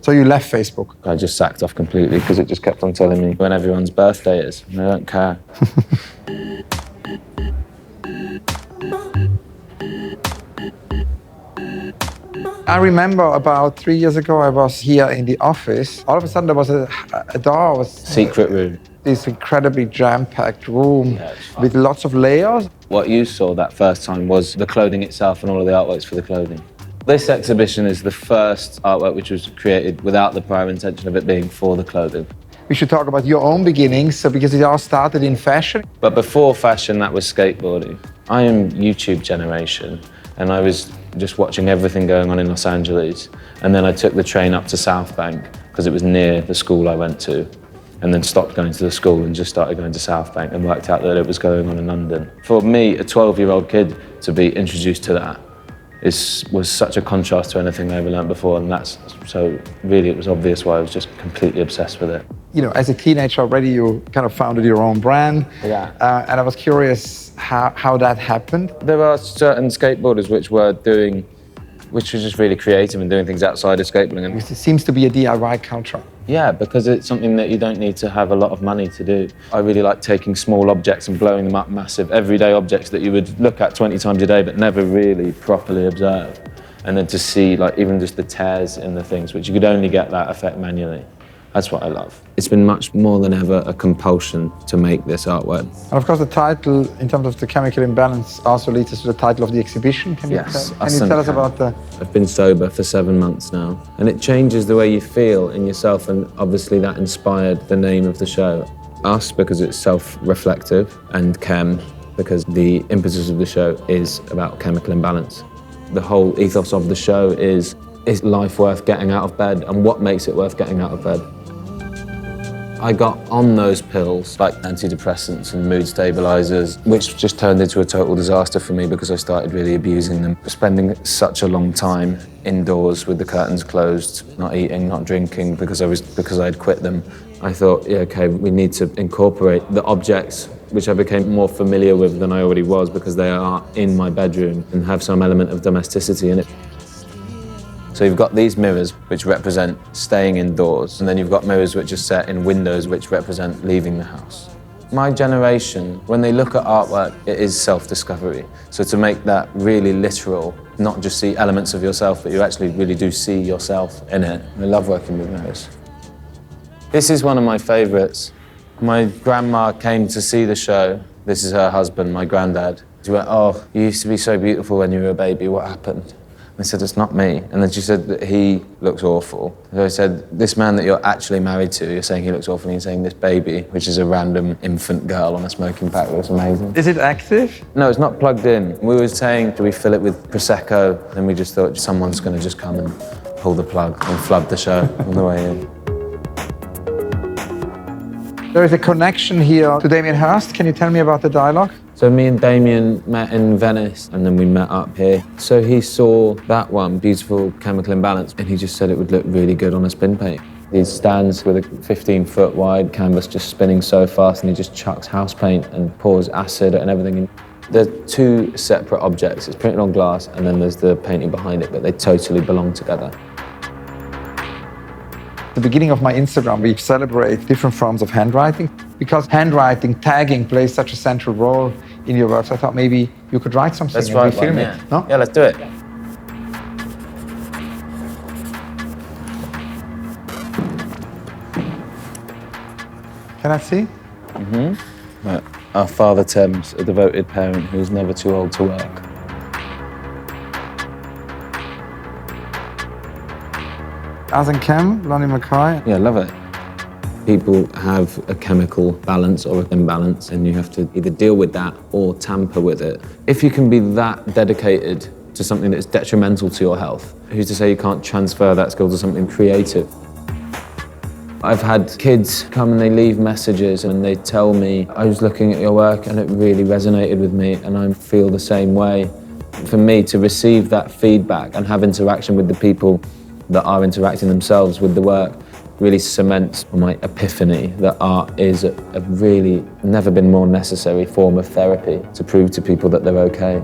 So you left Facebook? I just sacked off completely because it just kept on telling me when everyone's birthday is, and I don't care. I remember about 3 years ago, I was here in the office. All of a sudden, there was a door. Secret room. This incredibly jam-packed room with lots of layers. What you saw that first time was the clothing itself and all of the artworks for the clothing. This exhibition is the first artwork which was created without the prior intention of it being for the clothing. We should talk about your own beginnings, so because it all started in fashion. But before fashion, that was skateboarding. I am YouTube generation, and I was just watching everything going on in Los Angeles. And then I took the train up to South Bank because it was near the school I went to, and then stopped going to the school and just started going to South Bank and worked out that it was going on in London. For me, a 12-year-old kid, to be introduced to that was such a contrast to anything I ever learned before, and so really it was obvious why I was just completely obsessed with it. You know, as a teenager already, you kind of founded your own brand. Yeah. And I was curious how that happened. There are certain skateboarders which were just really creative and doing things outside of skateboarding. And It seems to be a DIY culture. yeah, because it's something that you don't need to have a lot of money to do. I really like taking small objects and blowing them up massive, everyday objects that you would look at 20 times a day but never really properly observe. And then to see like even just the tears in the things, which you could only get that effect manually. That's what I love. It's been much more than ever a compulsion to make this artwork. And of course, the title, in terms of the chemical imbalance, also leads us to the title of the exhibition. Can you tell us about the... I've been sober for 7 months now, and it changes the way you feel in yourself, and obviously that inspired the name of the show. Us, because it's self-reflective, and Chem, because the impetus of the show is about chemical imbalance. The whole ethos of the show is life worth getting out of bed, and what makes it worth getting out of bed? I got on those pills, like antidepressants and mood stabilizers, which just turned into a total disaster for me because I started really abusing them. Spending such a long time indoors with the curtains closed, not eating, not drinking, because I had quit them. I thought, yeah, okay, we need to incorporate the objects which I became more familiar with than I already was because they are in my bedroom and have some element of domesticity in it. So you've got these mirrors which represent staying indoors, and then you've got mirrors which are set in windows which represent leaving the house. My generation, when they look at artwork, it is self-discovery. So to make that really literal, not just see elements of yourself, but you actually really do see yourself in it. I love working with mirrors. This is one of my favorites. My grandma came to see the show. This is her husband, my granddad. She went, "Oh, you used to be so beautiful when you were a baby, what happened?" I said, "It's not me." And then she said that he looks awful. So I said, "This man that you're actually married to, you're saying he looks awful, and you're saying this baby, which is a random infant girl on a smoking pack, looks amazing." Is it active? No, it's not plugged in. We were saying, do we fill it with Prosecco? And we just thought someone's going to just come and pull the plug and flood the show on the way in. There is a connection here to Damien Hirst. Can you tell me about the dialogue? So me and Damien met in Venice, and then we met up here. So he saw that one, Beautiful Chemical Imbalance, and he just said it would look really good on a spin paint. He stands with a 15-foot wide canvas just spinning so fast, and he just chucks house paint and pours acid and everything. They're two separate objects. It's printed on glass, and then there's the painting behind it, but they totally belong together. At the beginning of my Instagram, we celebrate different forms of handwriting. Because handwriting, tagging plays such a central role in your works, I thought maybe you could write something Let's and write we film one, it. yeah. No? Yeah, let's do it. Can I see? Mm-hmm. Right. Our father Thames, a devoted parent who's never too old to work. Us and Chem, Blondey McCoy. Yeah, love it. People have a chemical balance or an imbalance, and you have to either deal with that or tamper with it. If you can be that dedicated to something that's detrimental to your health, who's to say you can't transfer that skill to something creative? I've had kids come and they leave messages and they tell me, "I was looking at your work and it really resonated with me and I feel the same way." For me to receive that feedback and have interaction with the people that are interacting themselves with the work really cements my epiphany that art is a really never been more necessary form of therapy to prove to people that they're okay.